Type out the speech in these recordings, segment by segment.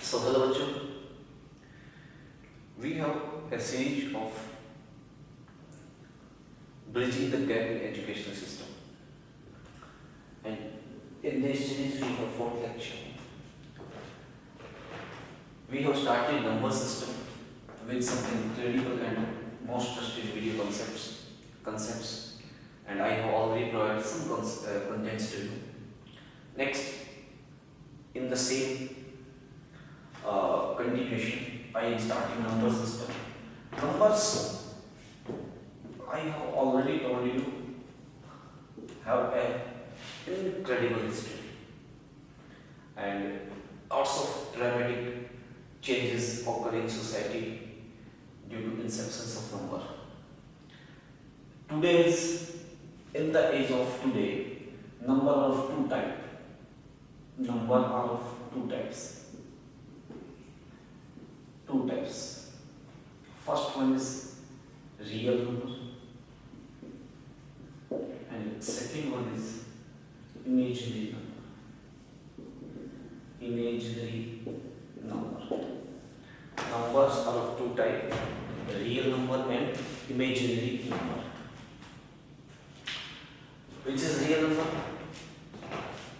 So hello बच्चों, we have a series of bridging the gap in educational system, and in this series we have 4 lecture. We have started number system with some incredible and most trusted video concepts, and I have already provided some contents to you. Next, in the same continuation, I am starting number system. Numbers, I have already told you, have an incredible history and lots of dramatic changes occur in society due to inceptions of number. In the age of today, number are of two types. Number are of two types. First one is real number, and second one is imaginary number. Numbers are of two types: real number and imaginary number. Which is real number?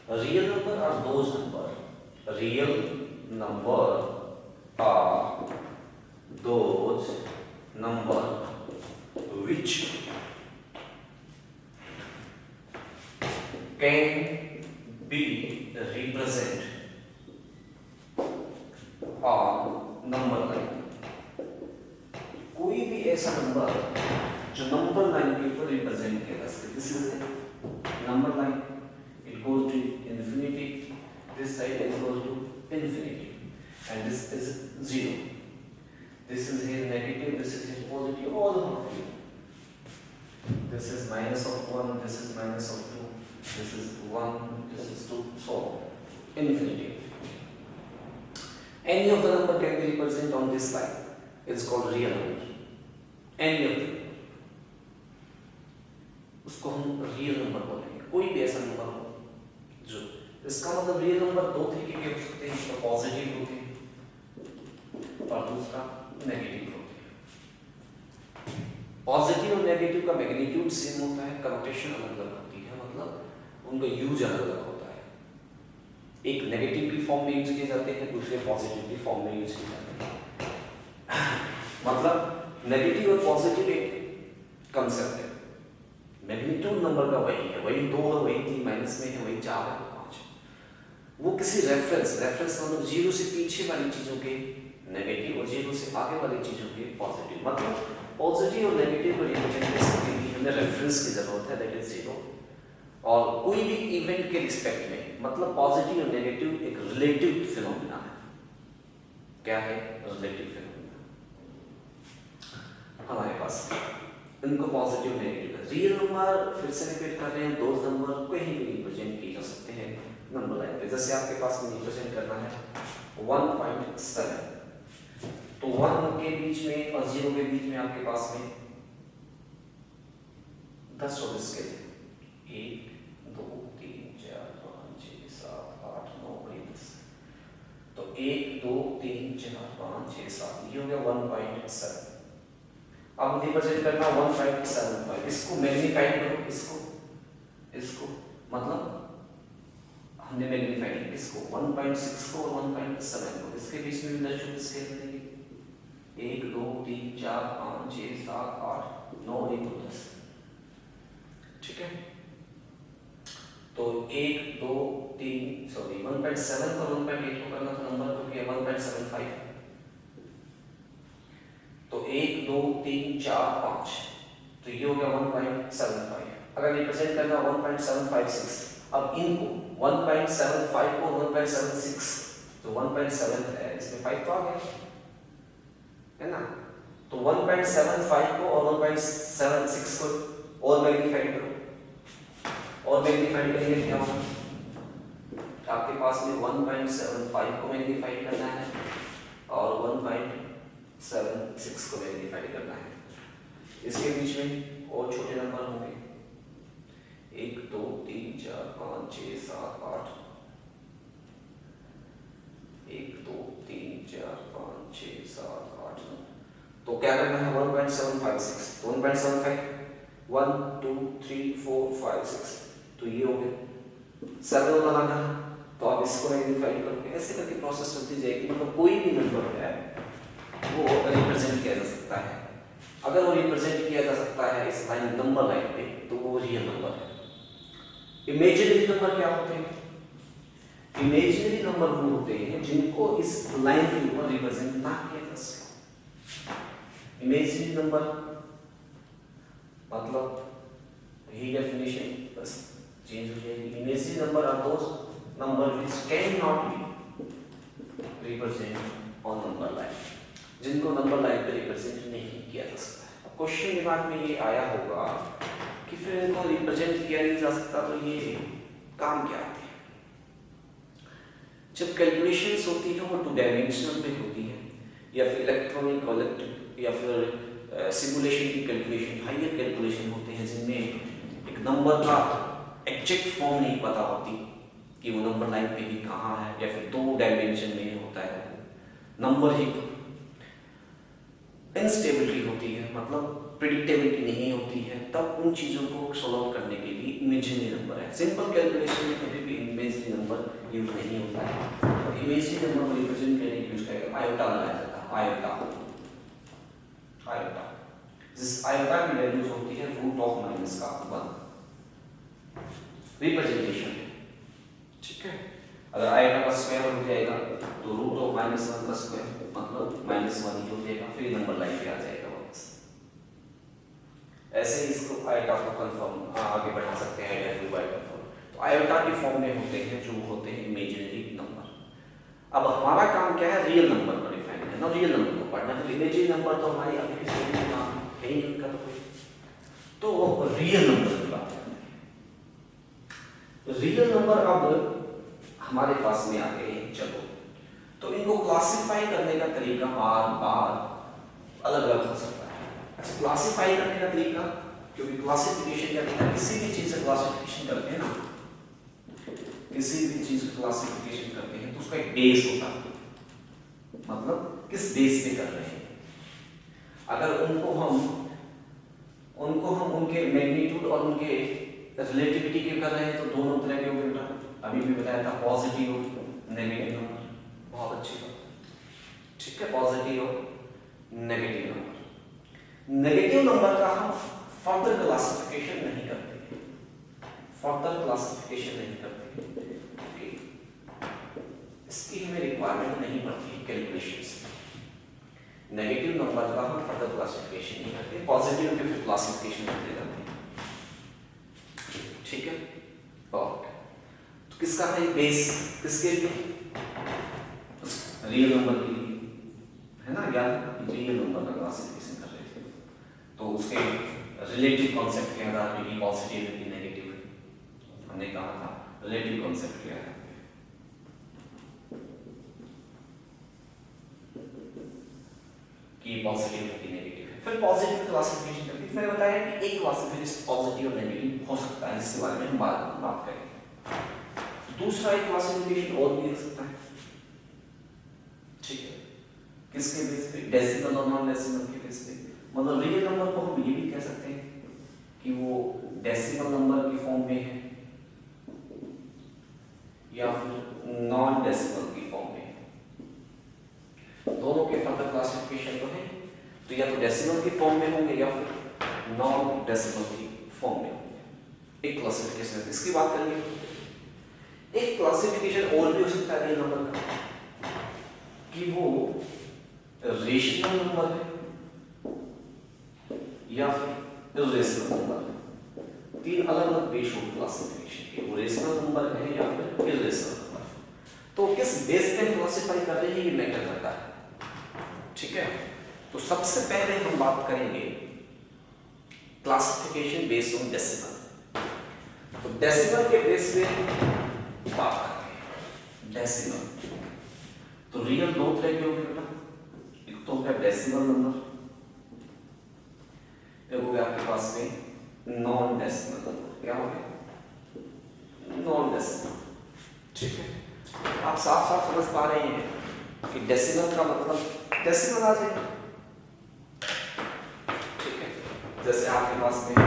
Real number are those numbers. Real number are those number which can be represented on number line. कोई भी ऐसा number जो number line के ऊपर represent किया जा सके. This is number line. It goes to infinity. This side is goes to infinity, and this is 0. This is here negative. This is here positive. All of you. This is minus of 1. This is minus of 2. This is 1. This is 2. So infinity. Any of the number can be represented on this line. It's called real number. Any of them. उसको हम real number बोलेंगे. कोई भी ऐसा number हो जो, इसका मतलब रियल नंबर दो तरीके के हो सकते हैं. एक पॉजिटिव होते हैं और दूसरा नेगेटिव होते हैं. पॉजिटिव और नेगेटिव का मैग्नीट्यूड सेम होता है, कनोटेशन अलग अलग होती है, मतलब उनका यूज अलग अलग होता है. एक नेगेटिव की फॉर्म में यूज किए जाते हैं, दूसरे पॉजिटिव की फॉर्म में यूज किए जाते हैं. मतलब नेगेटिव और पॉजिटिव एक कंसेप्ट है. मैग्नीट्यूड नंबर का वही है, वही 2 है, वही 3 माइनस में है, वही 4 है, 5. वो किसी रेफरेंस मतलब 0 से पीछे वाली चीजों के नेगेटिव और 0 से आगे वाली चीजों के पॉजिटिव. मतलब पॉजिटिव और नेगेटिव को रिप्रेजेंट करने के लिए हमें रेफरेंस की जरूरत है, दैट इज 0. और कोई भी इवेंट के रिस्पेक्ट में, मतलब पॉजिटिव और नेगेटिव एक रिलेटिव फिनोमेना है. क्या है रिलेटिव फिनोमेना? हमारे पास इनको पॉजिटिव नेगेटिव. रियल नंबर फिर से रिपीट कर रहे हैं, दो नंबर कहीं भी रिप्रेजेंट किए जा सकते हैं नंबर लाइन पे. जैसे आपके पास में रिप्रेजेंट करना है 1.7, तो 1 के बीच में और 0 के बीच में आपके पास में 10 और स्केल है. 1 2 3 4 5 6 7 8 9 10. तो 1 2 3 4 5 6 7, ये हो गया 1.7. अब रिप्रेजेंट करना 1.75. इसको मैग्नीफाई करो, इसको मतलब हमने मैग्नीफाई किया इसको 1.6 को और 1.7 को. इसके बीच में भी 10 जो स्केल देंगे. 1 2 3 4 5 6 7 8 9 1 2 10. ठीक है. तो 1 2 3 सॉरी 1.7 और 1.8 को करना तो नंबर को किया 1.75. तो 1 2 3 4 5, तो ये हो गया 1.75. अगर रिप्रेजेंट करना 1.756. अब इनको 1.75 को 1.76, तो 1.7 है, इसमें 5 तो आ गया है ना. तो 1.75 को और 1.76 को और मैग्नीफाई करो. और मैग्नीफाई करेंगे क्या होगा? आपके पास में 1.75 को मैग्नीफाई करना है और 1.76 को मैग्नीफाई करना है. इसके बीच में और छोटे नंबर होंगे. 1 2 3 4 5 6 7 8 1 2 3 क्या करना है 1.756, तो 1.75 1 2 3 4 5 6, तो ये हो गया 7 बनाना है, तो आप इसको आइडेंटिफाई करके ऐसे करके प्रोसेस चलती जाएगी। मतलब कोई भी नंबर है वो रिप्रेजेंट किया जा सकता है। अगर वो रिप्रेजेंट किया जा सकता है इस लाइन नंबर लाइन पे, तो वो रियल नंबर है। इमेजिनरी नंबर क्या होते हैं? इमेजिनरी नंबर वो होते हैं जिनको इस लाइन के ऊपर रिप्रेजेंट ना किया जा सके। इमेजिनरी नंबर मतलब यही डेफिनेशन बस चेंज हो जाएगी। Imaginary number are those number which can not be represent on number line, जिनको नंबर लाइन पे रिप्रेजेंट नहीं किया जा सकता। अब क्वेश्चन दिमाग में ये आया होगा कि फिर इनको रिप्रेजेंट किया नहीं जा सकता, तो ये काम क्या आते हैं? जब कैलकुलेशंस होती है वो 2 डायमेंशनल पे होती है, या फिर इलेक्ट्रॉनिक या फिर सिमुलेशन की कैलकुलेशन, हायर कैलकुलेशन होते हैं जिनमें एक नंबर का एग्जैक्ट फॉर्म नहीं पता होती कि वो नंबर लाइन पे ही कहाँ है, या फिर 2 डायमेंशन में होता है नंबर ही। इनस्टेबिलिटी होती है, मतलब प्रिडिक्टेबिलिटी नहीं होती है, तब उन चीज़ों को सॉल्व करने के लिए इमेजिनरी नंबर है। सिंपल कैलकुलेशन में कभी भी इमेजिनरी नंबर यूज नहीं होता है। इमेजिनरी नंबर को रिप्रेजेंट करने के लिए यूज करेगा आयोटा लगाया जाता है, आयोटा। जिस आयोटा की वैल्यूज होती है √(-1) रिप्रेजेंटेशन, ठीक है। अगर आयोटा का स्क्वायर हो जाएगा तो √(-1) का स्क्वायर मतलब -1 ही हो जाएगा, फिर नंबर लाइन पे आ जाएगा वापस। ऐसे ही इसको आयोटा को कंफर्म आगे बढ़ा सकते हैं आयोटा बाय कंफर्म। तो आयोटा के फॉर्म में होते हैं जो होते हैं इमेजिनरी नंबर। अब हमारा काम क्या है? रियल नंबर को डिफाइन करना, रियल नंबर को पढ़ना। तो इमेजिनरी नंबर तो हमारी एप्लीकेशन में काम है ही नहीं करता कोई, तो रियल नंबर की बात करते हैं। रियल नंबर अब हमारे पास में आ गए हैं। चलो, तो इनको क्लासिफाई करने का तरीका बार बार अलग अलग हो सकता है। अच्छा, क्लासिफाई करने का तरीका, क्योंकि क्लासिफिकेशन क्या होता है? किसी भी चीज से क्लासिफिकेशन करते हैं ना, किसी भी चीज की क्लासिफिकेशन करते हैं तो उसका एक बेस होता है, मतलब किस बेस पे कर रहे हैं। अगर उनको हम उनके मैग्नीट्यूड और उनके रिलेटिविटी के कर रहे हैं तो दोनों तरह के होंगे। अभी भी बताया था पॉजिटिव और नेगेटिव नंबर, बहुत अच्छी बात, ठीक है। पॉजिटिव और नेगेटिव नंबर, नेगेटिव नंबर का हम फर्दर क्लासिफिकेशन नहीं करते, इसकी हमें रिक्वायरमेंट नहीं पड़ती है कैलकुलेशंस में। नेगेटिव नंबर का हम फर्दर क्लासिफिकेशन नहीं करते, पॉजिटिव के फिर क्लासिफिकेशन करते जाते हैं, ठीक है। ओके, तो किसका है ये बेस? किसके लिए? रियल नंबर के लिए, है ना। याद रियल नंबर का क्लासिफिकेशन कर रहे थे, तो उसके रिलेटिव कॉन्सेप्ट के आधार पे पॉजिटिव है कि नेगेटिव है, हमने कहा था रिलेटिव कॉन्सेप्ट के आधार पे कि पॉजिटिव है कि नेगेटिव है। फिर पॉजिटिव क्लासिफिकेशन करके मैंने बताया कि एक क्लासिफिकेशन पॉजिटिव और नेगेटिव हो सकता है, इसके बारे में हम बाद में बात करेंगे। दूसरा एक क्लासिफिकेशन और भी हो सकता है, ठीक है। किसके बेस पे? डेसिमल और नॉन डेसिमल के बेस पे। मतलब रियल नंबर को हम ये भी कह सकते हैं कि वो डेसिमल नंबर की फॉर्म में है या फिर नॉन डेसिमल की फॉर्म में है। दोनों के फर्दर क्लासिफिकेशन तो है, तो या तो डेसिमल की फॉर्म में होंगे या फिर नॉन डेसिमल की फॉर्म में होंगे। एक क्लासिफिकेशन इसकी बात करेंगे। एक क्लासिफिकेशन और भी हो सकता है रियल नंबर का कि वो रेशनल नंबर है या फिर इर्रेशनल नंबर है। 3 अलग अलग बेस हो क्लासिफिकेशन के, वो रेशनल नंबर है या फिर इर्रेशनल नंबर। तो किस बेस पे क्लासिफाई कर रहे हैं ये मैटर करता है, ठीक है। तो सबसे पहले हम बात करेंगे क्लासिफिकेशन बेस्ड ऑन डेसिमल। तो डेसिमल के बेस पे बात करते हैं। डेसिमल तो रियल 2 तरह के होंगे बेटा, एक तो है डेसिमल नंबर, एक हो गया आपके पास में नॉन डेसिमल नंबर। क्या हो गया? नॉन डेसिमल, ठीक है। आप साफ साफ समझ पा रहे हैं कि डेसिमल का मतलब डेसिमल आ जाएगा, जैसे आपके पास में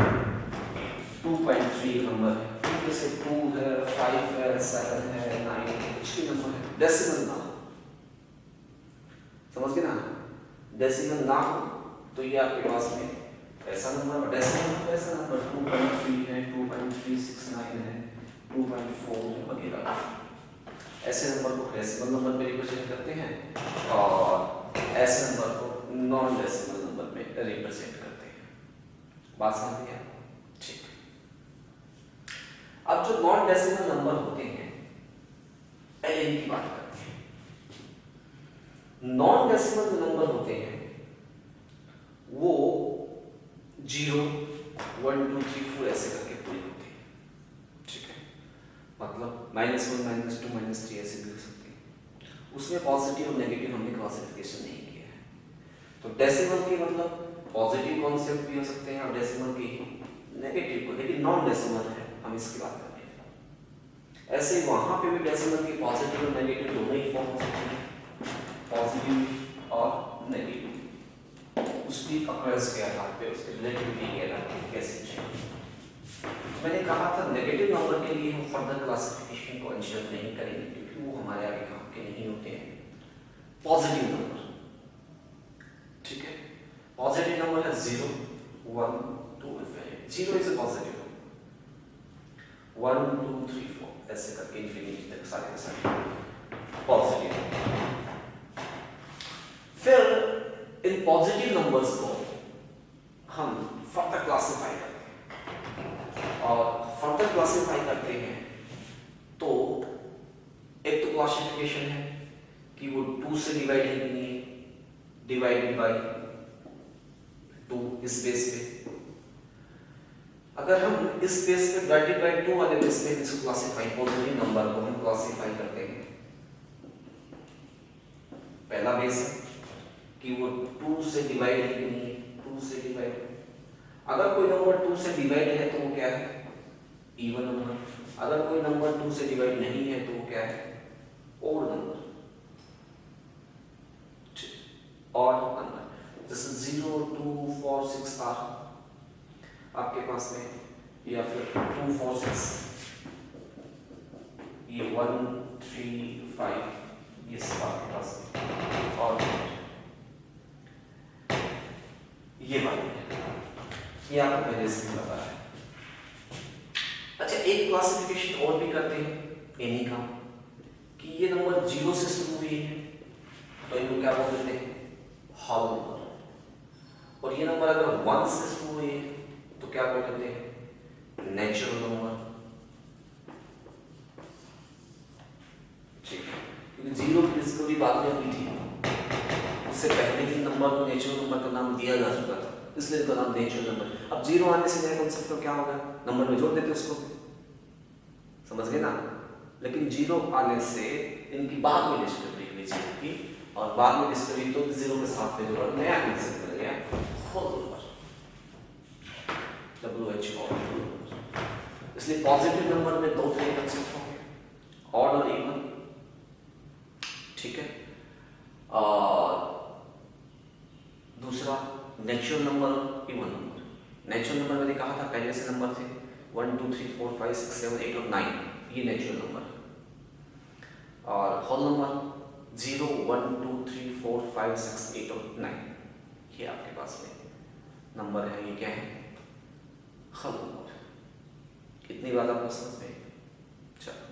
2.3 नंबर है, 2 जैसे 2 है, 5 है, 7 है, 9 है, कुछ भी नंबर है, डेसिमल ना हो, समझ गए ना, डेसिमल ना हो तो ये आपके पास में ऐसा नंबर, डेसिमल ऐसा नंबर 2.3 है, 2.369 है, 2.4 है वगैरह, ऐसे नंबर को डेसिमल नंबर में रिप्रेजेंट करते हैं और ऐसे नंबर को नॉन डेसिमल नंबर में रिप्रेजेंट करते हैं। बात समझ गए? ठीक। अब जो नॉन डेसिमल नंबर होते हैं, एलएन की बात करते हैं। नॉन डेसिमल नंबर होते हैं वो 0, 1, 2, 3, 4 ऐसे करके पूरे होते हैं, ठीक है, मतलब -1, -2, -3 ऐसे भी हो सकते हैं। उसमें पॉजिटिव और नेगेटिव हमने क्लासिफिकेशन नहीं किया है। तो डेसिमल के मतलब पॉजिटिव कॉन्सेप्ट भी हो सकते हैं और डेसिमल के नेगेटिव को, लेकिन नॉन डेसिमल है, हम इसकी बात कर रहे हैं। ऐसे वहां पे भी डेसिमल के पॉजिटिव और नेगेटिव दोनों ही फॉर्म हो सकते हैं, पॉजिटिव और नेगेटिव, उसकी अकरेंस के आधार पे, उसके रिलेटिविटी के आधार पे कैसे चेंज। मैंने कहा था नेगेटिव नंबर के लिए हम फर्दर क्लासिफिकेशन को इंश्योर नहीं करेंगे क्योंकि वो हमारे आगे काम के नहीं होते हैं। पॉजिटिव नंबर, ठीक है, पॉजिटिव नंबर है 0, 1, 2, 0 इज अ पॉजिटिव, 1, 2, 3, 4 ऐसे करके इंफिनिटी तक सारे के सारे पॉजिटिव। फिर इन पॉजिटिव नंबर्स को हम फर्दर क्लासिफाई करते हैं और फर्दर क्लासिफाई करते हैं तो एक तो क्लासिफिकेशन है कि वो 2 से डिवाइड है कि नहीं, डिवाइडेड बाय 2 इस बेस पे। अगर हम इस बेस पे डिवाइडेड बाय 2 वाले बेस पे इसको क्लासिफाई, पॉजिटिव नंबर को हम क्लासिफाई करते हैं। पहला बेस है कि वो 2 से डिवाइड है कि नहीं, 2 से डिवाइड। अगर कोई नंबर 2 से डिवाइड है तो वो क्या है, इवन नंबर। अगर कोई नंबर 2 से डिवाइड नहीं है तो वो क्या है, ओड नंबर, ऑड नंबर। जैसे 0, 2, 4, 6 आपके पास में, या फिर 2, 4, 6, ये 1, 3, 5 ये सब आपके पास में और ये वाले, ये आपको पहले से ही पता है। अच्छा, एक क्लासिफिकेशन और भी करते हैं इन्हीं का कि ये नंबर 0 से शुरू हुई है तो इनको क्या बोल देते हैं, होल नंबर। और ये नंबर अगर 1 से शुरू हुई है तो क्या बोल देते हैं, नेचुरल नंबर। ठीक है, क्योंकि 0 की डिस्कवरी बाद में हुई थी, उससे पहले ही नंबर को नेचुरल नंबर का नाम दिया जा चुका था, इसलिए इसका नाम नेचुरल नंबर। अब 0 आने से नया कॉन्सेप्ट को क्या होगा, नंबर में जोड़ देते उसको, समझ गए ना। लेकिन 0 आने से इनकी बाद में डिस्कवरी हुई 0 की, और बाद में डिस्कवरी तो 0 के साथ में जोड़ा नया कॉन्सेप्ट बन गया होल नंबर, WHO। इसलिए पॉजिटिव नंबर में 2 तरह के कॉन्सेप्ट होंगे, ऑड और इवन, ठीक है। और दूसरा नेचुरल नंबर और इवन नंबर। नेचुरल नंबर मैंने कहा था पहले से नंबर थे 1, 2, 3, 4, 5, 6, 7, 8 और 9, ये नेचुरल नंबर। और होल नंबर 0, 1, 2, 3, 4, 5, 6, 8 और 9, ये आपके पास में नंबर है। ये क्या है, होल नंबर। इतनी बात आपको समझ में? चलो,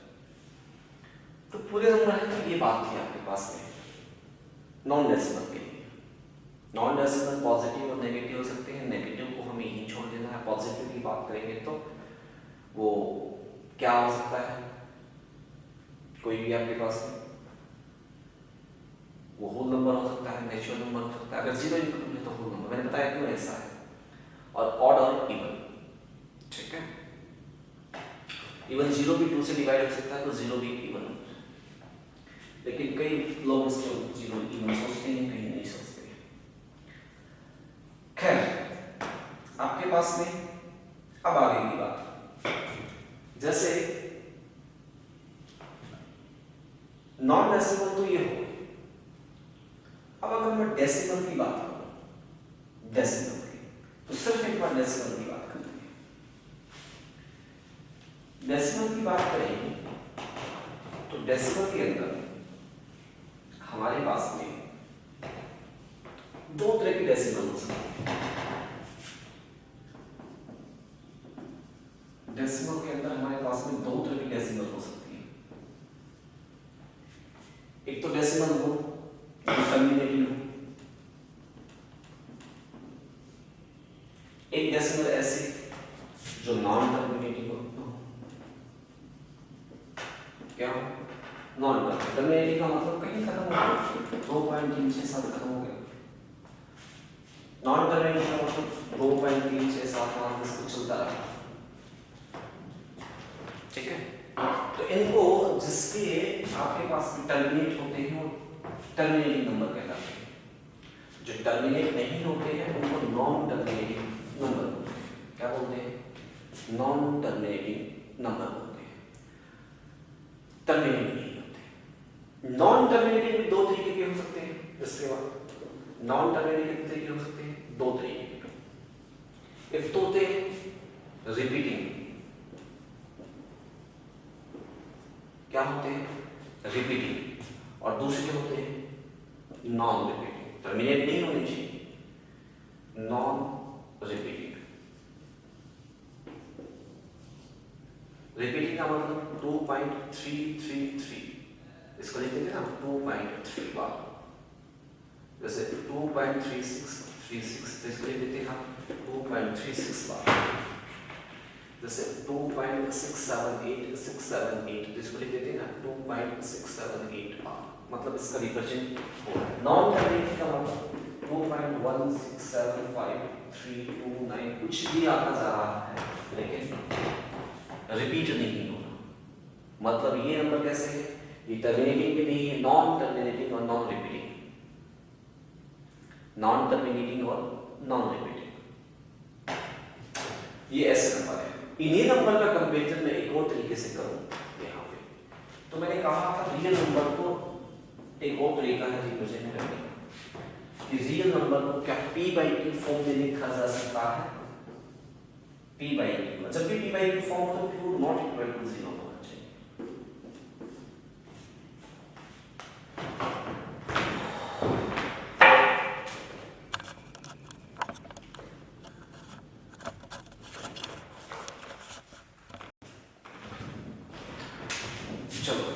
तो पूरे नंबर है तो ये बात थी आपके पास में नॉन डेसिमल के लिए। नॉन डेसिमल पॉजिटिव और नेगेटिव हो सकते हैं, नेगेटिव को हमें यहीं छोड़ देना है। पॉजिटिव की बात करेंगे तो वो क्या हो सकता है, कोई भी आपके पास में वो होल नंबर हो सकता है, नेचुरल नंबर हो सकता है। अगर 0 इंक्लूड है तो होल नंबर, मैंने बताया क्यों ऐसा है। और ऑड और इवन, ठीक है, इवन 0 भी 2 से डिवाइड हो सकता है तो 0 भी इवन नंबर। लेकिन कई लोग इसको 0 इवन सोचते हैं, कहीं नहीं सोचते। खैर, आपके पास में अब आगे की बात, जैसे नॉन डेसिमल तो ये हो। अब अगर मैं डेसिमल की बात करूं, डेसिमल की, तो सिर्फ एक बार डेसिमल की बात करते हैं। डेसिमल की बात करें तो डेसिमल के अंदर हमारे पास में दो तरह की डेसिमल हो सकती है। डेसिमल के अंदर हमारे पास में दो तरह की डेसिमल हो सकती है। एक तो डेसिमल हो टर्मिनेटिंग हो, एक डेसिमल ऐसे जो नॉन टर्मिनेटिंग हो। क्या नॉन टर्मिनेटिंग का मतलब कहीं खत्म हो गया, 2.367 खत्म हो गया। नॉन टर्मिनेटिंग का मतलब 2.367 इसको चलता रहा। ठीक है, तो इनको जिसके आपके पास टर्मिनेट होते हैं वो टर्मिनेटिंग नंबर कहलाते हैं। जो टर्मिनेट नहीं होते हैं उनको नॉन टर्मिनेटिंग नंबर बोलते हैं। क्या बोलते हैं? नॉन टर्मिनेटिंग नंबर बोलते हैं। टर्मिनेट नहीं होते। नॉन टर्मिनेटिंग दो तरीके के हो सकते हैं। इसके बाद नॉन टर्मिनेटिंग कितने तरीके हो सकते हैं? दो तरीके के। एक तो होते हैं रिपीटिंग। क्या होते हैं? रिपीटिंग। और दूसरे होते हैं नॉन रिपीटिंग। टर्मिनेट नहीं होनी चाहिए, नॉन रिपीटिंग। रिपीटिंग का मतलब 2.333, इसको लिखते थे ना 2.3 बार। जैसे 2.3636, तो इसको लिख देते हैं 2.36 बार। जैसे 2.678678, तो इसको लिख देते हैं ना 2.678 बार। मतलब इसका रिप्रेजेंट हो रहा है। नॉन टर्मिनेटिंग का मतलब 2.1675329 कुछ भी आता जा रहा है लेकिन रिपीट नहीं होना। मतलब ये नंबर कैसे है? ये टर्मिनेटिंग भी नहीं है, नॉन टर्मिनेटिंग और नॉन रिपीटिंग। नॉन टर्मिनेटिंग और नॉन रिपीटिंग, ये ऐसे नंबर है। इन्हीं नंबर का कंपैरिजन मैं एक और तरीके से करूं यहाँ पे। तो मैंने कहा था रियल नंबर को एक और तरीका है रिप्रेजेंट करने का कि रियल नंबर को क्या p/q फॉर्म में लिखा जा सकता है? p/q, जब भी p/q फॉर्म हो तो q नॉट इक्वल टू 0 होना चाहिए। चलो,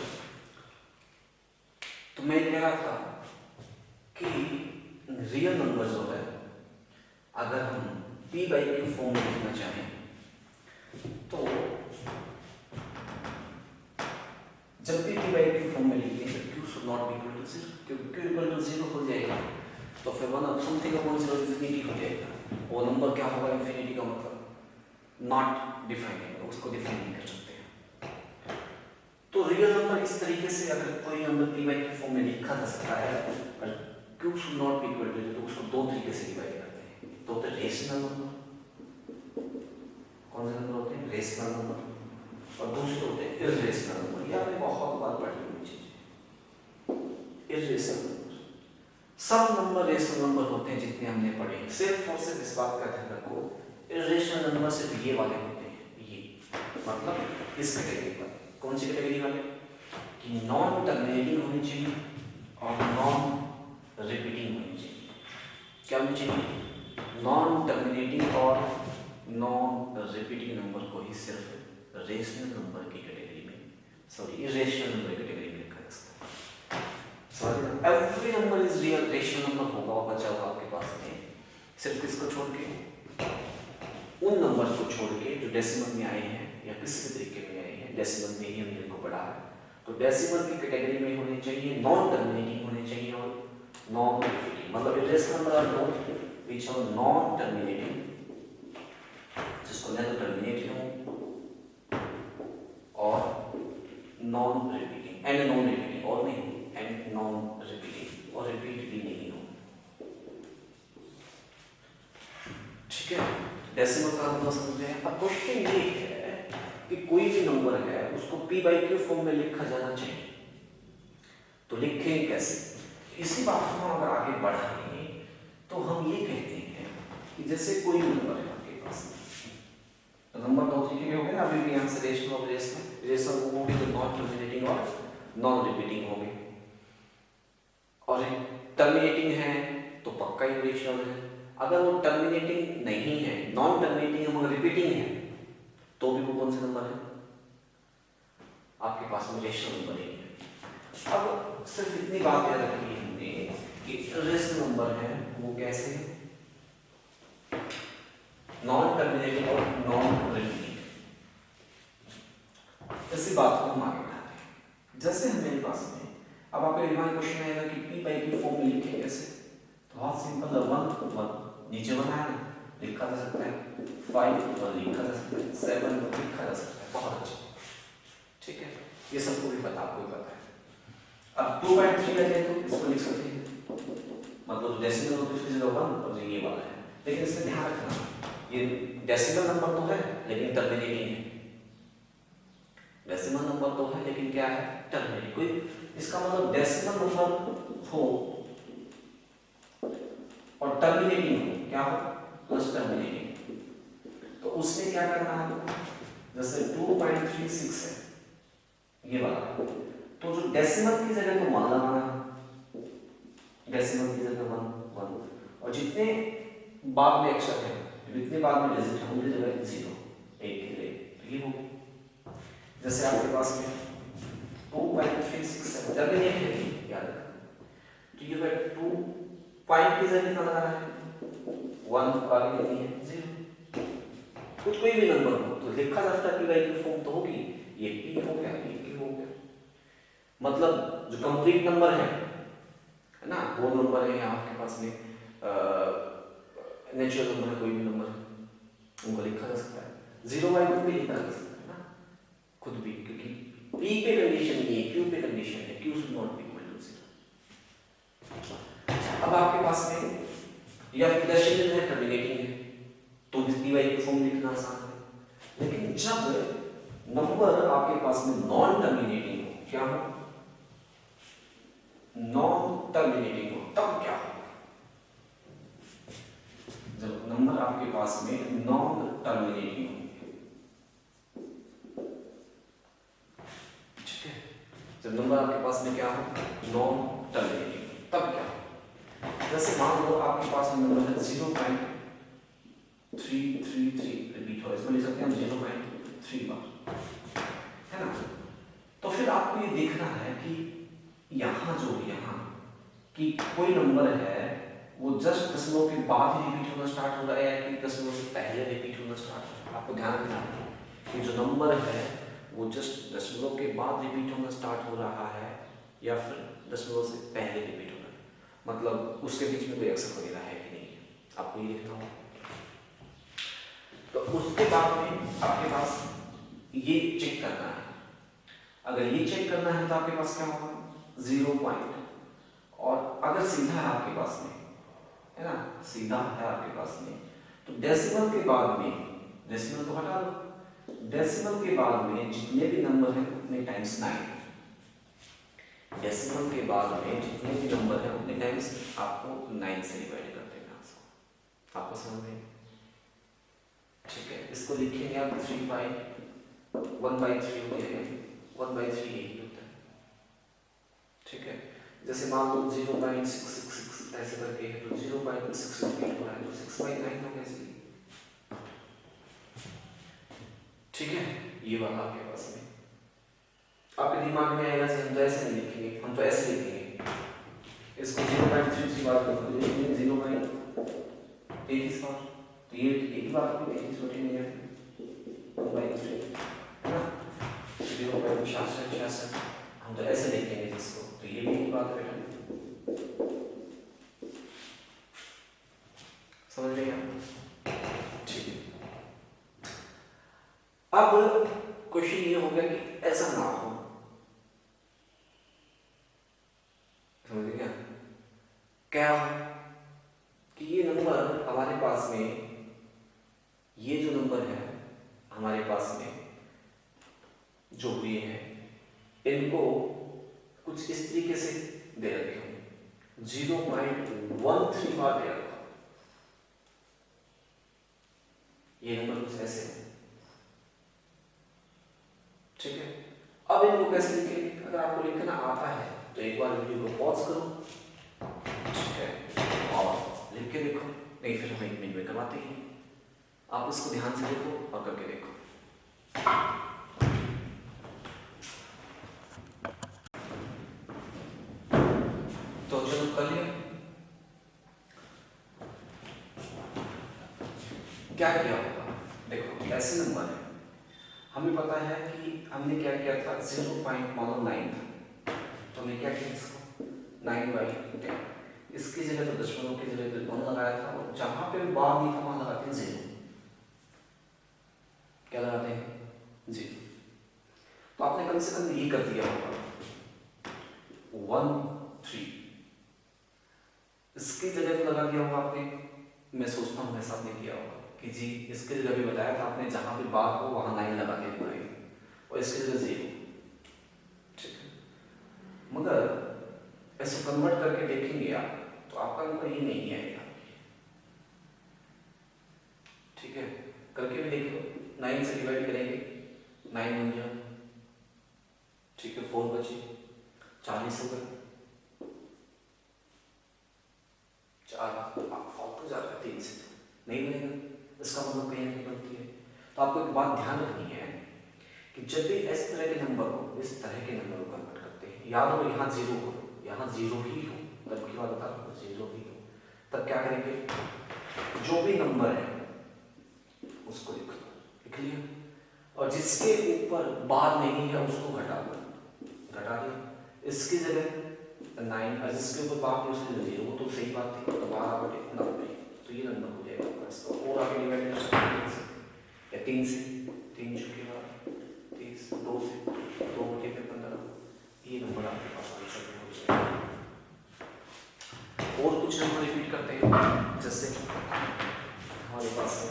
तो मैं कह रहा था कि रियल नंबर जो है अगर हम p/q फॉर्म में लिखना चाहें तो जब भी p/q फॉर्म में लिखते हैं q should not be equal to 0, क्योंकि q equal to 0 हो जाएगा तो फिर 1 of something upon 0 इंफिनिटी हो जाएगा। वो नंबर क्या होगा? इंफिनिटी का मतलब नॉट डिफाइन है, उसको डिफाइन नहीं कर सकते हैं। तो रियल नंबर इस तरीके से अगर कोई नंबर p/q फॉर्म में लिखा जा सकता है और q should not be equal to 0 तो उसको दो तरीके से डिवाइड करते हैं। तो होते हैं रेशनल नंबर, कौन से नंबर होते हैं? Rational number. और दूसरे होते हैं इररेशनल नंबर। ये आपने बहुत बार पढ़ी हुई चीज। इररेशनल नंबर, सब नंबर रेशनल नंबर होते हैं जितने हमने पढ़े। सिर्फ और सिर्फ इस बात का ध्यान रखो, इररेशनल नंबर सिर्फ ये वाले होते हैं। ये मतलब इस कैटेगरी वाले। कौन सी कैटेगरी वाले? कि नॉन टर्मिनेटिंग होनी चाहिए और नॉन रिपीटिंग होनी चाहिए। क्या होनी चाहिए? नॉन टर्मिनेटिंग और नॉन रिपीटिंग नंबर को ही सिर्फ रेशनल नंबर की कैटेगरी में, सॉरी इरेशनल नंबर कैटेगरी में लिखा जा सकता है। समझ रहे? Every number is real rational number होगा और बचा हुआ आपके पास में सिर्फ किसको छोड़ के? उन नंबर को छोड़ के जो डेसिमल में आए हैं या किसी भी तरीके में आए हैं। डेसिमल में ही हमने इनको पढ़ा है। तो डेसिमल की कैटेगरी में होने चाहिए, नॉन टर्मिनेटिंग होने चाहिए और नॉन रिपीटिंग। मतलब irrational number are not which are non terminating, जिसको ना तो टर्मिनेटेड हो और non repeating and non repeating और नहीं एंड नॉन रिपीटिंग और रिपीट भी नहीं हो। ठीक है, डेसिमल का मतलब समझ रहे हैं। अब क्वेश्चन ये है कि कोई भी नंबर है उसको p/q फॉर्म में लिखा जाना चाहिए, तो लिखें कैसे? इसी बात को हम अगर आगे बढ़ाएं तो हम ये कहते हैं कि जैसे कोई नंबर है आपके पास पास में। तो नंबर दो तरीके के हो गए, अभी भी यहाँ से रेशनल और रेशनल वो होगी तो नॉन टर्मिनेटिंग और नॉन रिपीटिंग होगी, और टर्मिनेटिंग है तो पक्का ही रेशनल है। अगर वो टर्मिनेटिंग नहीं है, नॉन टर्मिनेटिंग है मगर रिपीटिंग है, तो भी वो कौन सा नंबर है आपके पास में, रेशनल नंबर ही है। अब सिर्फ इतनी बात याद रखी है हमने कि रेशनल नंबर है वो कैसे नॉन टर्मिनेटिंग और नॉन रिपीटिंग। इसी बात को हम आगे बढ़ाते हैं। जैसे हमारे पास में अब आपके दिमाग में क्वेश्चन आएगा कि पी बाई क्यू फॉर्म में लिखे कैसे, तो बहुत सिंपल है, 1 1 नीचे बनाया ना, लिखा जा सकता है, 5 1 लिखा जा सकता है, 7 लिखा जा सकता है, बहुत अच्छा, ठीक है, ये सबको भी पता, आपको भी पता है। अब 2/3 लगे तो इसको लिख सकते हैं, मतलब डेसिमल नोटेशन 1 और ये वाला है, लेकिन इसमें ध्यान रखना ये डेसिमल नंबर तो है लेकिन टर्मिनेटिंग है, डेसिमल नंबर तो है लेकिन क्या है, टर्मिनेटिंग। कोई इसका मतलब डेसिमल नंबर हो और टर्मिनेटिंग हो, क्या हो, प्लस टर्मिनेटिंग, तो उसने क्या करना है, जैसे 2.36 है ये वाला, तो जो डेसिमल की जगह तो 1 लगाना है, डेसिमल की जगह 1 और जितने बाद में अक्षर है, जितने बाद में डिजिट है उनकी जगह 0 1 की जगह, तो ये हो। जैसे आपके पास में 2.367 टर्मिनेट है, याद रखना, तो ये 2 पॉइंट की जगह कितना लगा रहा है, 1 का कितनी है, 0। कुछ कोई भी नंबर हो तो लिखा जा सकता है कि वैल्यू फॉर्म तो होगी, ये p हो गया, ये q हो गया, मतलब जो कंप्लीट नंबर है ना, वो नंबर है आपके पास में, नेचुरल नंबर है, कोई भी नंबर है उनको लिखा जा सकता है, 0/2 भी लिखा जा सकता है ना खुद भी, क्योंकि p पे कंडीशन नहीं है, q पे कंडीशन है, q should not be equal to 0। अब आपके पास में या फिर डेसिमल है, टर्मिनेटिंग है, तो भी p की फॉर्म लिखना आसान है, लेकिन जब नंबर आपके पास में नॉन टर्मिनेटिंग हो, क्या हो, नॉन टर्मिनेटिंग हो, तब क्या हो, जब नंबर आपके पास में नॉन टर्मिनेटिंग हो, ठीक है, जब नंबर आपके पास में क्या हो, नॉन टर्मिनेटिंग, तब क्या हो, जैसे मान लो आपके पास में नंबर है 0.333 रिपीट हो, इसमें लिख सकते हैं हम 0.3 बार, है ना। तो फिर आपको ये देखना है कि यहाँ जो यहाँ कि कोई नंबर है वो जस्ट दशमलव के बाद ही रिपीट होना स्टार्ट हो रहा है या कि दशमलव से पहले रिपीट होना स्टार्ट हो रहा है। आपको ध्यान रखना है कि जो नंबर है वो जस्ट दशमलव के बाद रिपीट होना स्टार्ट हो रहा है या फिर दशमलव से पहले रिपीट हो रहा है, मतलब उसके बीच में कोई अक्षर वगैरह है कि नहीं, आपको ये देखना होगा। तो उसके बाद में आपके पास ये चेक करना है, अगर ये चेक करना है तो आपके पास क्या होगा, 0 पॉइंट, और अगर सीधा है आपके पास में, है ना, सीधा है आपके पास में, तो डेसिमल के बाद में, डेसिमल को हटा दो, डेसिमल के बाद में जितने भी नंबर हैं उतने टाइम्स 9, डेसिमल के बाद में जितने भी नंबर हैं उतने टाइम्स आपको 9 से डिवाइड कर देना उसको, आपको समझ में, ठीक है। इसको लिखेंगे आप 3/1/3 हो जाएगा, 1/3 यही होता है, ठीक है। जैसे मान लो 0.666 ऐसे करके है, तो 0.6 रिपीट हो रहा है तो 6/9 हो गया, ठीक है। ये वाला आपके पास में आपके दिमाग में आएगा, हम तो ऐसे नहीं लिखेंगे, हम तो ऐसे लिखेंगे, इसको 0.33 बार लिखेंगे, 0.33 बार, तो ये एक ही बात होगी, 33 नहीं है, 1/3 है ना, 0.66 हम तो ऐसे लिखेंगे जिसको, तो ये भी एक बात है बेटा, समझ रहे हैं, ठीक है। अब क्वेश्चन ये हो गया कि ऐसा ना हो, समझ गया क्या हो कि ये नंबर हमारे पास में, ये जो नंबर है हमारे पास में जो हुए हैं इनको कुछ इस तरीके से दे रखे हों, 0.13 बार दे रखा, ये नंबर कुछ ऐसे है, ठीक है। अब इनको कैसे लिखेंगे? अगर आपको लिखना आता है तो एक बार वीडियो को पॉज करो, ठीक है, और लिख के देखो, नहीं फिर हम 1 मिनट में करवाते हैं। आप इसको ध्यान से देखो और करके देखो। तो चलो कर लिया। क्या किया होगा? देखो ऐसे नंबर है, हमें पता है कि हमने क्या किया था, 0.9 था, तो हमने क्या किया इसको 9/10, इसकी जगह तो दशमलव की जगह 1 लगाया था, और जहां पे बार नहीं था वहां लगाते हैं 0। क्या लगाते हैं? 0। तो आपने कम से कम ये कर दिया होगा 1 3, इसकी जगह तो लगा दिया होगा आपने, मैं सोचता हूँ ऐसा आपने किया होगा कि जी इसकी जगह भी बताया था आपने, जहां पे बार हो वहां 9 लगा दिया पूरा, और इसकी जगह 0, ठीक है। मगर ऐसे कन्वर्ट करके देखेंगे आप तो आपका नंबर ये नहीं आएगा, ठीक है। करके भी देखो, 9 से डिवाइड करेंगे, 9 बन गया, ठीक है, 4 बचे, 40 हो गए, 4 फालतू जा रहा है, 3 से नहीं बनेगा, इसका मतलब कहीं नहीं बनती है। तो आपको एक बात ध्यान रखनी है कि जब भी इस तरह के नंबर हो, इस तरह के नंबर को कन्वर्ट करते हैं, याद हो यहाँ 0 हो, यहाँ 0 ही हो, तब की बात बता रहा हूँ, 0 ही हो, तब क्या करेंगे, जो भी नंबर है उसको लिख लिया, और जिसके ऊपर बार नहीं है उसको घटा दिया, इसकी जगह 9, और जिसके ऊपर बार नहीं उसकी जगह 0, वो तो सही बात थी, तो 12/90, तो ये नंबर हो जाएगा इसका, और आगे डिवाइड कर सकते हैं या 3 से, 3 के बाद 30, 2 से 2/15, ये नंबर आपके पास आंसर हो जाएगा। और कुछ नंबर रिपीट करते हैं, जैसे हमारे पास है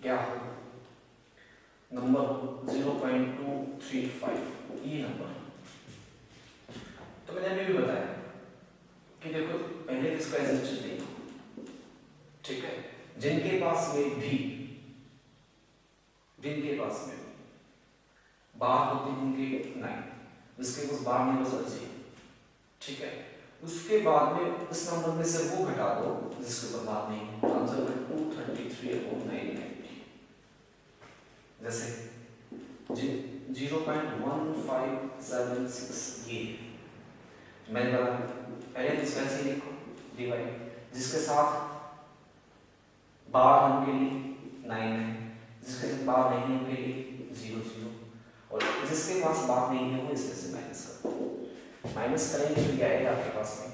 क्या हो नंबर 0.235, ये नंबर। तो मैंने अभी भी बताया कि देखो पहले इसका एग्जिस्टेंस नहीं, ठीक है, जिनके पास में भी बार होते होंगे 9, जिसके पास बार नहीं बस बचे, ठीक है, उसके बाद में इस नंबर में से वो घटा दो जिसके ऊपर बार नहीं, आंसर है 233/990। जैसे 0.1576, ये मैंने बताया पहले इसको ऐसे लिखो, डिवाइड, जिसके साथ बार होने के लिए 9 है, जिसके साथ बार नहीं होने के लिए 0 0, और जिसके पास बार नहीं है वो इसमें से माइनस करो, माइनस करेंगे तो क्या आएगा आपके पास में,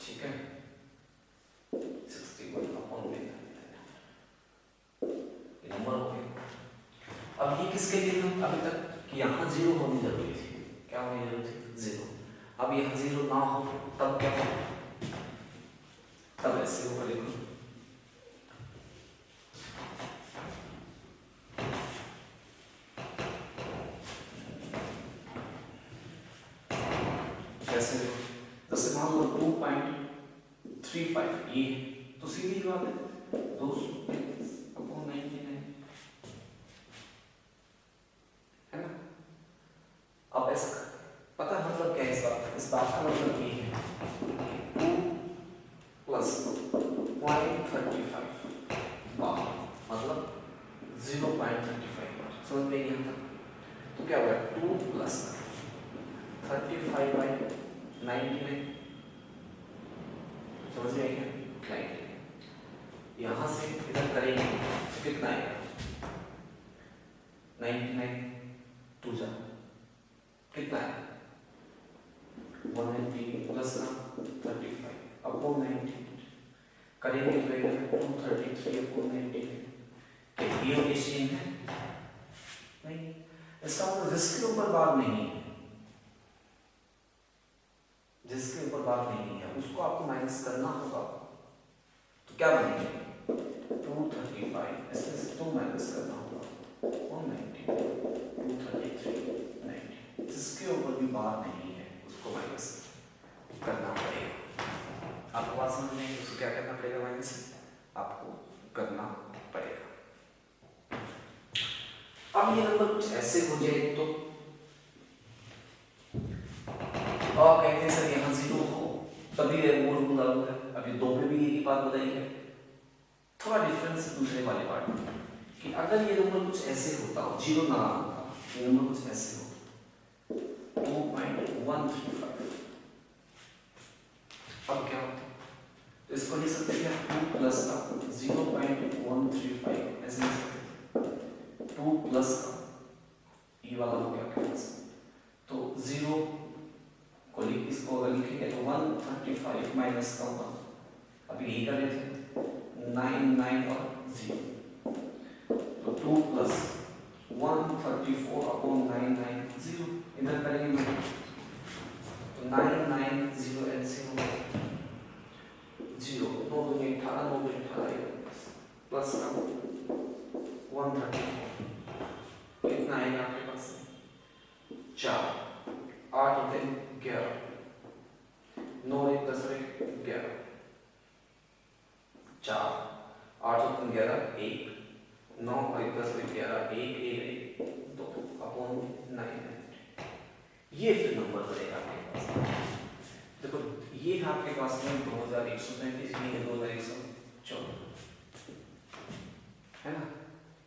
ठीक है, 61/9, ये नंबर हो गया। अब ये किसके लिए था अभी तक कि यहाँ 0 होनी जरूरी थी, क्या होनी जरूरी थी, 0। अब यहाँ 0 ना हो तब क्या हो, तब ऐसे होगा, लिखो कैसे, जैसे मान लो 2.35, ये तो सीधी बात है 200/99 है ना। अब ऐसा पता है मतलब क्या है इस बात का मतलब ये है 2 + 0.35 बार, मतलब 0.35 बार, समझ में नहीं आता, तो क्या होगा 2 + 35/99, समझ में आएगा, 90। यहां से इधर करेंगे तो कितना आएगा 99, 2 जा कितना है 190 + 35/90 करेंगे तो 233/90 ये मशीन है नहीं, इसका मतलब जिसके ऊपर बात नहीं है, जिसके ऊपर बात नहीं है उसको आपको माइनस करना होगा, तो क्या बनेगा 235, इसमें से 2 माइनस करना होगा 190, 233/90, जिसके ऊपर भी बात नहीं है उसको माइनस करना पड़ेगा। आपके पास अब ये नंबर कुछ ऐसे हो जाए तो आप कहते हैं सर यहाँ 0 हो तभी मोड रूल लागू है। अभी 2 पे भी यही बात बताई है। थोड़ा डिफरेंस दूसरे वाले पार्ट में कि अगर ये नंबर कुछ ऐसे होता हो, 0 ना होता, ये नंबर कुछ ऐसे हो 2.135, अब क्या होता? तो इसको लिख सकते हैं 2 प्लस का 0.135 ऐसे लिख सकते हैं। 2 प्लस का ये वाला हो गया आपके पास, तो 0 को लिख, इसको अगर लिखेंगे तो 135 माइनस का 1, अभी यही कर रहे थे 9 और 0, तो 2 प्लस 134 अपॉन 9 0, इधर करेंगे तो 9 0 एलसीएम 0, 9 दूनी 18, 9 दूनी 18 प्लस का 134, कितना आएगा आपके पास? 4, 8 और 3 11, 9 1 10 11, 4 8 और 3 11 1, 9 और 1 10 11 1 1 2 अपॉन 9, ये फिर नंबर बनेगा आपके पास। देखो ये है आपके पास में 2135, ये 2114 है ना,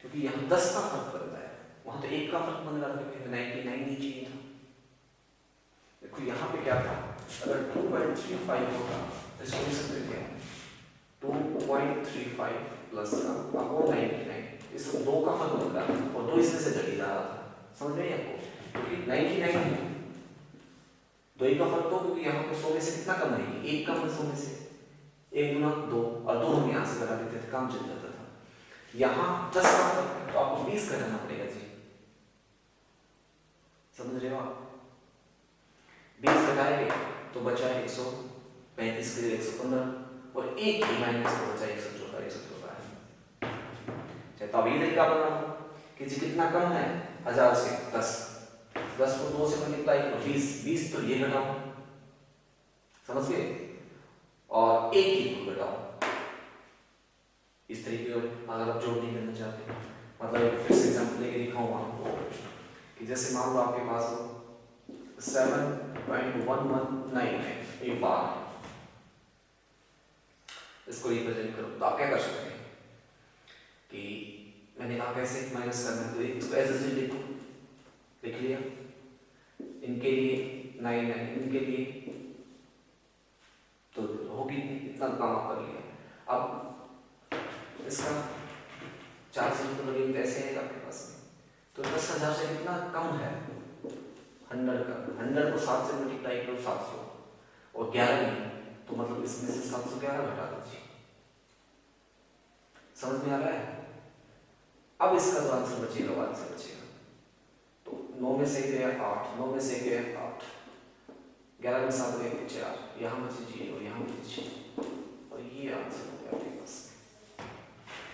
क्योंकि यहाँ 10 का फर्क पड़ता है, वहां तो 1 का फर्क बन रहा था क्योंकि 99 ही चाहिए था। देखो यहाँ पे क्या था, अगर 2.35 होगा तो इसको लिख सकते थे 2.35 प्लस का अपॉन 99, इसमें 2 का फर्क बन रहा था और 2 इसमें से घटी जा रहा था, समझ में आपको? क्योंकि 99 है, 2 का फर्क तो, क्योंकि यहाँ पे 100 में से कितना कम है, 1 कम है 100 में से, 1 गुना 2 और 2 हम यहाँ से घटा देते थे, काम चल जाता था। यहाँ 10 का फर्क है तो आपको 20 घटाना पड़ेगा जी, समझ रहे हो आप? 20 घटाएंगे तो बचा 135 के लिए 115 और 1 ही माइनस तो बचा 114 114। तो अब ये तरीका बना कि जी कितना कम है 1000 से 10 को 2 से मल्टीप्लाई तो 20 तो ये घटाओ, समझ गए, और 1 ही को घटाओ। इस तरीके का अगर आप जोड़ नहीं करना चाहते, मतलब फिर से एग्जांपल लेके दिखाऊंगा आपको कि जैसे मान लो आपके पास 7.1199 एक बार, इसको रिप्रेजेंट करो तो आप क्या कर सकते हैं कि मैंने कहा कैसे माइनस करना है, तो इसको एज इट लिखो, लिख लिया, इनके लिए 9 है, इनके लिए तो होगी इतना काम आप कर लिया। अब इसका 4 से तो लगेंगे ऐसे आएगा आपके पास में, तो 10,000 से कितना कम है 100 का, 100 को 7 से मल्टीप्लाई करो 700 और 11 नहीं, तो मतलब इसमें से 711 घटा दीजिए, समझ में आ रहा है? अब इसका जो आंसर बचेगा वो आंसर बचेगा, तो 9 में से गया 8, 9 में से गया 8, 11 में 7 गए 4, यहाँ बचे 0 और यहाँ बचे 6 और ये आंसर हो गया आपके पास।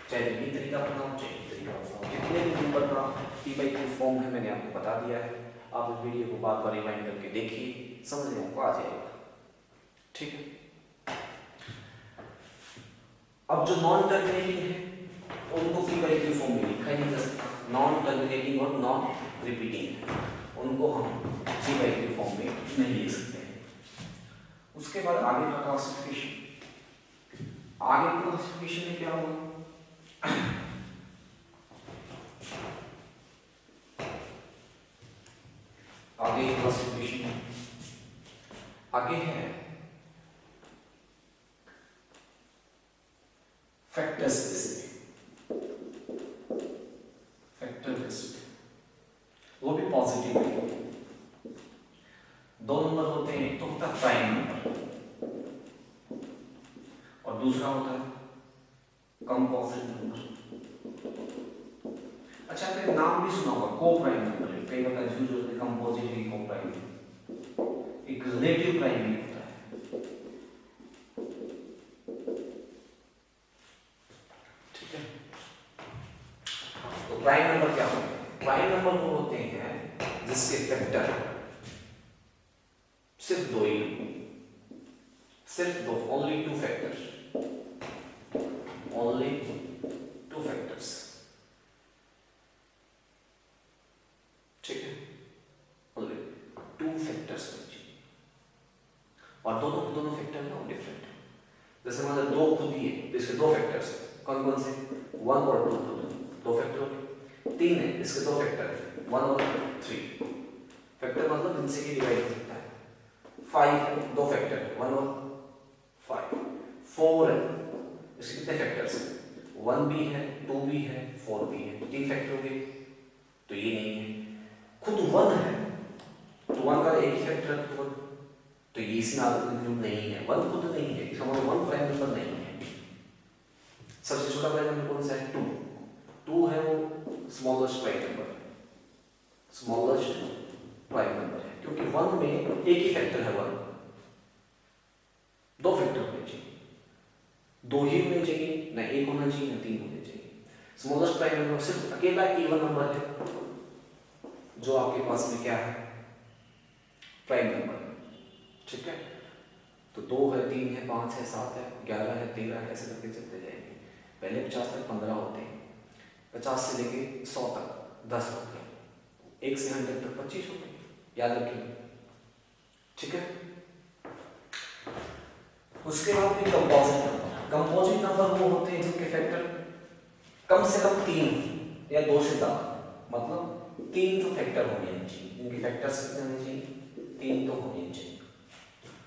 चाहे ये तरीका अपनाओ चाहे ये तरीका अपनाओ, जितने भी नंबर का P/Q फॉर्म है मैंने आपको बता दिया है, आप इस वीडियो को बार बार रिवाइंड करके देखिए, समझ में आपको आ जाएगा, ठीक है। अब जो नॉन टर्मिनेटिंग है उनको P/Q फॉर्म में लिखा नहीं जा सकता, नॉन टर्मिनेटिंग और नॉन रिपीटिंग है, उनको हम P/Q फॉर्म में नहीं लिख सकते हैं। उसके बाद आगे का क्लासिफिकेशन, आगे का क्लासिफिकेशन में क्या होगा, आगे क्लासिफिकेशन आगे है फैक्टर स्पेसिफिक, फैक्टर स्पेसिफिक, वो भी पॉजिटिव है। 2 नंबर होते हैं, एक तो होता है प्राइम नंबर और दूसरा होता है कंपोजिट नंबर। अच्छा आपने नाम भी सुना होगा को प्राइम नंबर, कई बार कंफ्यूज होते हैं कंपोजिट की को प्राइम, एक रिलेटिव प्राइम भी होता है, ठीक है। तो प्राइम नंबर क्या होते हैं, प्राइम नंबर वो होते हैं जिसके फैक्टर सिर्फ 2 ही, सिर्फ 2, ओनली 2 फैक्टर्स, ओनली 2 फैक्टर्स। और दोनों फैक्टर ना डिफरेंट है। जैसे मान लो 2 खुद ही है तो इसके 2 फैक्टर्स है, कौन कौन से? 1 और 2 खुद 2 फैक्टर हो गए। 3 है, इसके 2 फैक्टर है, 1 और 3 फैक्टर, मतलब इनसे ही डिवाइड हो सकता है। 5 है, 2 फैक्टर है, 1 और 5। 4 है, इसके कितने फैक्टर्स हैं? 1 भी है, 2 भी है, 4 भी है, 3 फैक्टर हो गए। तो ये नहीं है। खुद 1 है तो 1 का एक ही फैक्टर है तो ये इसमें इंक्लूड नहीं है। 1 खुद नहीं है, इसका मतलब 1 प्राइम नंबर नहीं है। सबसे छोटा प्राइम नंबर कौन सा है? 2। 2 है वो smallest prime number, smallest prime number है, क्योंकि 1 में एक ही फैक्टर है 1, 2 फैक्टर होने चाहिए, 2 ही होने चाहिए, ना 1 होना चाहिए ना 3 होने चाहिए। स्मॉलेस्ट प्राइम नंबर सिर्फ अकेला इवन नंबर है जो आपके पास में क्या है? प्राइम नंबर, ठीक है। तो 2 है, 3 है, 5 है, 7 है, 11 है, 13 है, ऐसे करके चलते जाएंगे। पहले 50 तक 15 होते हैं, 50 से लेके 100 तक 10 होते हैं, 1 से 100 तक 25 होते हैं, याद रखिए, ठीक है। उसके बाद में कंपोजिट नंबर। कंपोजिट नंबर वो होते हैं जिनके फैक्टर कम से कम 3 या 2 से ज़्यादा, मतलब 3 तो फैक्टर होने चाहिए, इनके फैक्टर्स कितने होने चाहिए? 3 तो होने चाहिए।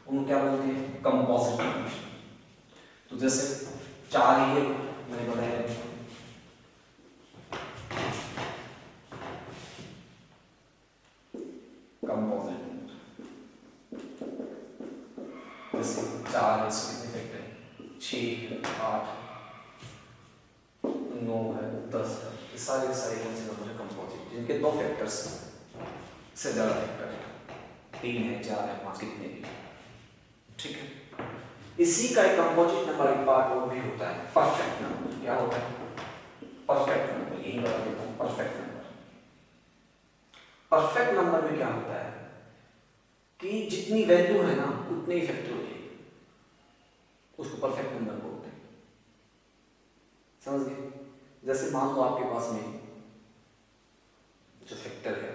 उनको क्या बोलते हैं? Composite number. तो जैसे 4 ही है, मैंने बताया कंपोजिट नंबर। जैसे 4 है, इसके कितने फैक्टर हैं? 6, 8, 9 है, 10 है, ये सारे कौन से नंबर है? कंपोजिट, जिनके 2 फैक्टर्स से ज़्यादा फैक्टर है, 3 है, 4 है, 5, कितने भी, ठीक है। इसी का एक कंपोजिट नंबर एक पार्ट वो भी होता है परफेक्ट नंबर। क्या होता है? परफेक्ट नंबर, यही बता देता हूँ, परफेक्ट नंबर। परफेक्ट नंबर में क्या होता है कि जितनी वैल्यू है ना उतने ही फैक्टर हो जाएगी, उसको परफेक्ट नंबर बोलते हैं, समझ गए? जैसे मान लो आपके पास में जो फैक्टर है,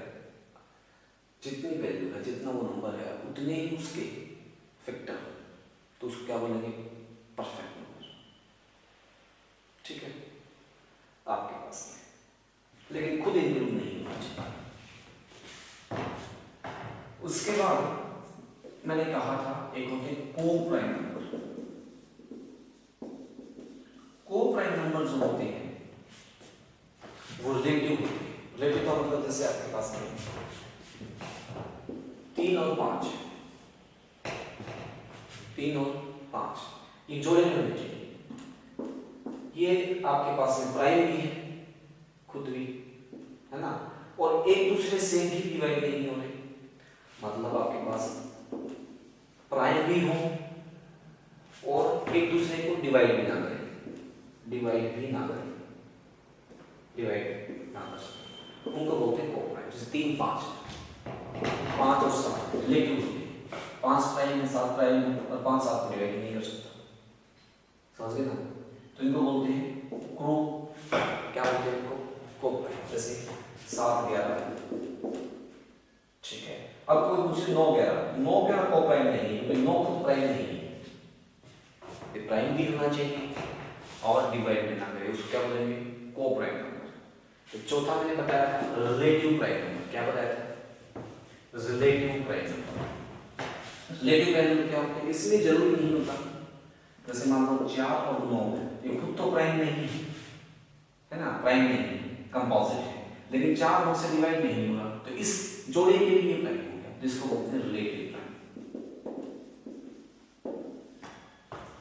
जितनी वैल्यू है, जितना वो नंबर है, उतने ही उसके फैक्टर, तो उसको क्या बोलेंगे? परफेक्ट नंबर, ठीक है, आपके पास में, लेकिन खुद इंक्लूड नहीं होना चाहिए। उसके बाद मैंने कहा था एक होते हैं को प्राइम नंबर। को प्राइम नंबर जो होते हैं वो रिलेटिव होते हैं। रिलेटिव का मतलब जैसे आपके पास में 3 और 5, 3 और 5 ये जोड़े में होने चाहिए। ये आपके पास में प्राइम भी है, खुद भी है ना, और एक दूसरे से भी डिवाइड नहीं हो रहे, मतलब आपके पास प्राइम भी हो और एक दूसरे को डिवाइड भी ना करें, डिवाइड ना कर सकते, उनको बोलते हैं को-प्राइम। जैसे 3, 5 और 7 रिलेटिव होते हैं, 5 प्राइम है, 7 प्राइम है, और 5 7 को डिवाइड नहीं कर सकता, समझ गए ना? तो इनको बोलते हैं क्या बोलते हैं इनको? को-प्राइम। जैसे 7, 11, ठीक है। अब कोई पूछे 9, 11 को-प्राइम नहीं है, क्योंकि 9 खुद प्राइम नहीं है, ये प्राइम भी होना चाहिए और डिवाइड भी ना करे, उसको क्या बोलेंगे? Co-prime number. तो चौथा मैंने बताया था रिलेटिव प्राइम नंबर। क्या बताया था? Relative prime number. Relative prime number क्या होता है? इसमें जरूरी नहीं होता, जैसे मान लो 4 और 9 है, ये खुद तो प्राइम नहीं है ना, प्राइम नहीं, कंपोजिट है, लेकिन 4 9 से डिवाइड नहीं होगा, तो इस जोड़े के लिए प्राइम हो गया, जिसको बोलते हैं रिलेटिव प्राइम,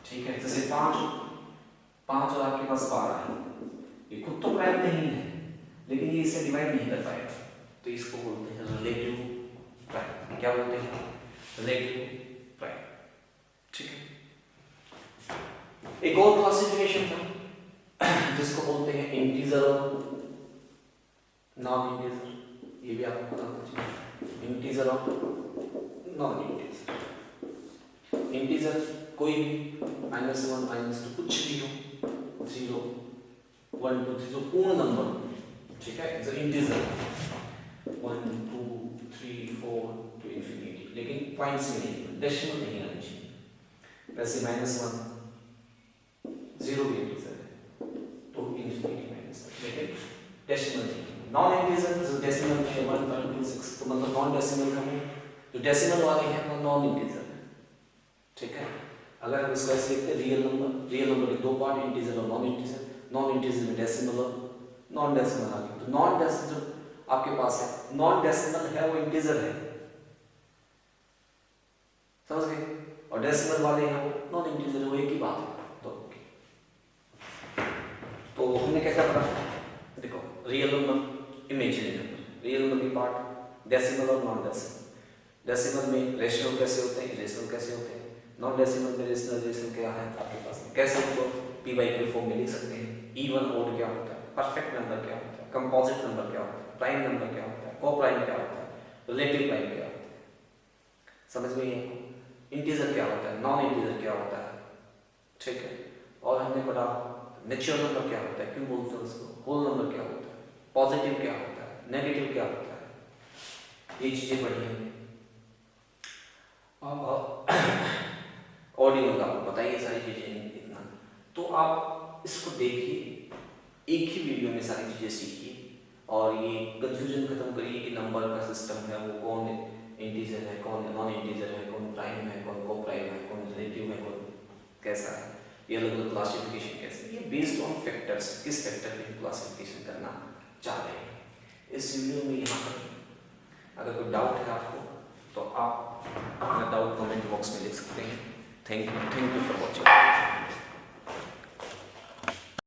ठीक है। जैसे 5 और आपके पास 12 है, ये खुद तो प्राइम नहीं है, लेकिन ये इसे डिवाइड नहीं कर पाएगा, तो इसको बोलते हैं रिलेटिव प्राइम। क्या बोलते हैं? रिलेटिव प्राइम, ठीक है। एक और क्लासिफिकेशन था जिसको बोलते हैं इंटीजर और नॉन इंटीजर, ये भी आपको पता होना चाहिए, इंटीजर और नॉन इंटीजर। इंटीजर कोई भी -1 -2 कुछ भी हो, 0 1 2 3 जो पूर्ण नंबर, ठीक है, जो इंटीजर 1 2 3 4 टू इन्फिनिटी, लेकिन पॉइंट्स में नहीं, डेसिमल नहीं आनी चाहिए। वैसे -1 0 भी इंटीजर है तो इन्फिनिटी -1, लेकिन डेसिमल नहीं। नॉन इंटीजर जो डेसिमल है 1.26, तो मतलब नॉन डेसिमल है, जो डेसिमल वाले हैं वो नॉन इंटीजर है, ठीक है। अगर हम इसको ऐसे लिखते हैं रियल नंबर के दो पार्ट, इंटीजर और नॉन इंटीजर में डेसिमल और नॉन डेसिमल आ गया। तो नॉन डेसिमल जो आपके पास है, नॉन डेसिमल है वो इंटीजर है, समझ गए, और डेसिमल वाले हैं वो नॉन इंटीजर है, वो एक ही बात है। तो हमने क्या क्या पढ़ा, देखो real number, imaginary number, real number की पार्ट डेसिमल और नॉन डेसिमल। डेसिमल में रेशनल कैसे होते हैं, इरेशनल कैसे होते हैं, नॉन डेसिमल में रेशनल क्या है आपके पास, कैसे उनको p/q फॉर्म में लिख सकते हैं। इवन ऑड क्या होता है, परफेक्ट नंबर क्या होता है, कंपोजिट नंबर क्या होता है, प्राइम नंबर क्या होता है, को प्राइम क्या होता है, रिलेटिव प्राइम क्या होता है, समझ में है। इंटीजर क्या होता है, नॉन इंटीजर क्या होता है, ठीक है। और हमने पढ़ा नेचुरल नंबर क्या होता है, क्यों बोलते हैं उसको, होल नंबर क्या होता है, पॉजिटिव क्या होता है, नेगेटिव क्या होता है, ये चीजें पढ़ी हैं। ऑर्डिनल आपको पता ही है सारी चीजें इतना, तो आप इसको देखिए, एक ही वीडियो में सारी चीजें सीखिए और ये कंफ्यूजन खत्म करिए कि नंबर का सिस्टम है वो कौन इंटीजर है, कौन नॉन इंटीजर है, कौन प्राइम है, कौन को प्राइम है, कौन रिलेटिव है, कौन कैसा है, ये अलग अलग क्लासिफिकेशन कैसे, ये बेस्ड ऑन फैक्टर्स, किस फैक्टर की क्लासिफिकेशन करना चाह रहे हैं। इस वीडियो में यहाँ पर अगर कोई डाउट है आपको तो आप अपना डाउट कमेंट बॉक्स में लिख सकते हैं। Thank you for watching.